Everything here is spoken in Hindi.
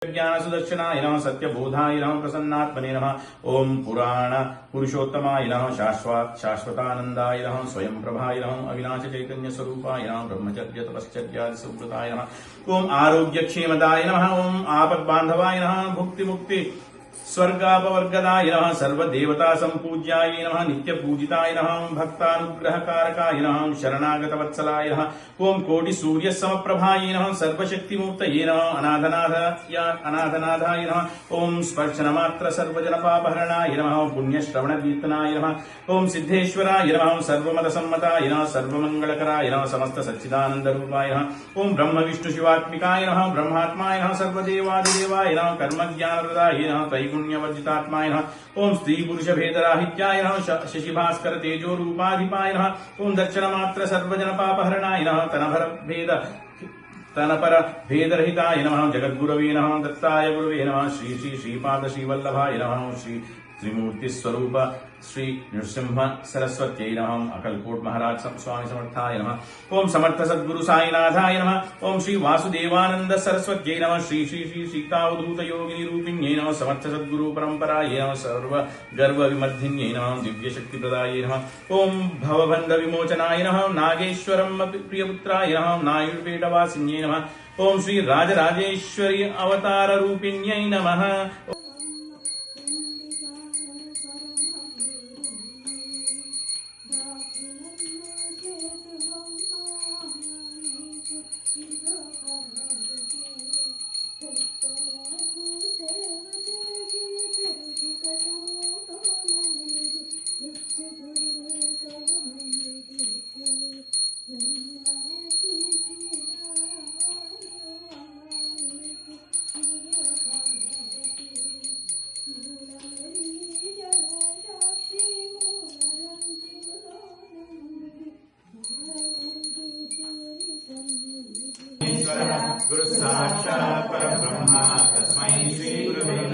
ज्ञान सुदर्शनाय नमः सत्यबोधाय नमः प्रसन्नात्मने नमः ओम पुराण पुरुषोत्तमाय नमः शाश्वतानंदाय नमः स्वयं प्रभाय नमः अविनाश चैतन्य स्वरूपाय नमः ब्रह्मचर्य तपश्चर्यादि सुव्रताय नमः ओम आरोग्य क्षेमदाय नमः ओम आपद बांधवाय नमः भुक्ति मुक्ति स्वर्गापवर्गदाय नमः सर्वदेवता संपूज्याय नमः नित्य पूजिताय नमः भक्तानुग्रहकारकाय नमः शरणागत वत्सलाय नमः ओम कोटि सूर्य समप्रभाय नमः सर्वशक्तिमूर्तये नमः अनाथनाथाय नमः ओम स्पर्शनमात्र सर्वजन पापहरणाय नमः पुण्यश्रवण कीर्तनाय नमः ओम सिद्धेश्वराय नमः सर्वमत सम्मताय नमः सर्वमंगलकराय नमः समस्त सच्चिदानंद रूपाय नमः ओम ब्रह्म विष्णु शिवात्मिकाय नमः ब्रह्मात्माय नमः सर्वदेवादिदेवाय नमः कर्म ज्ञानप्रदाय नमः पुण्यवर्जितात्माय नमः ओम स्त्री पुरुष भेदराहित्याय नमः शशिभास्कर तेजो रूपाधिपाय नमः ओम दर्शनमात्र सर्वजन पापहरणाय नमः तनपर भेदरहिताय नमः जगद्गुरवे नमः दत्ताय गुरवे नमः श्री श्री श्रीपाद श्रीवल्लभाय नमः श्री त्रिमूर्ति स्वरूप श्री नृसिंह सरस्वत्यै नमः अकलकोट महाराज स्वामी समर्थाय नमः ओम समर्थ सद्गुरु साईनाथाय नमः ओम श्री वासुदेवानंद सरस्वत्यै नमः श्री श्री श्री सीतावधूत योगिनी रूपिण्यै नमः समर्थ सद्गुरु परंपरायै नमः सर्व गर्व विमर्धिन्यै नमः दिव्य शक्ति प्रदायै नमः ओम भवबंध विमोचनाय नमः नागेश्वरम प्रियपुत्राय नमः नायुर्वेदवासिन्यै नमः ओम श्री राजराजेश्वरी अवतार रूपिण्यै नमः गुरु साक्षात् परब्रह्म तस्मै श्री गुरुवे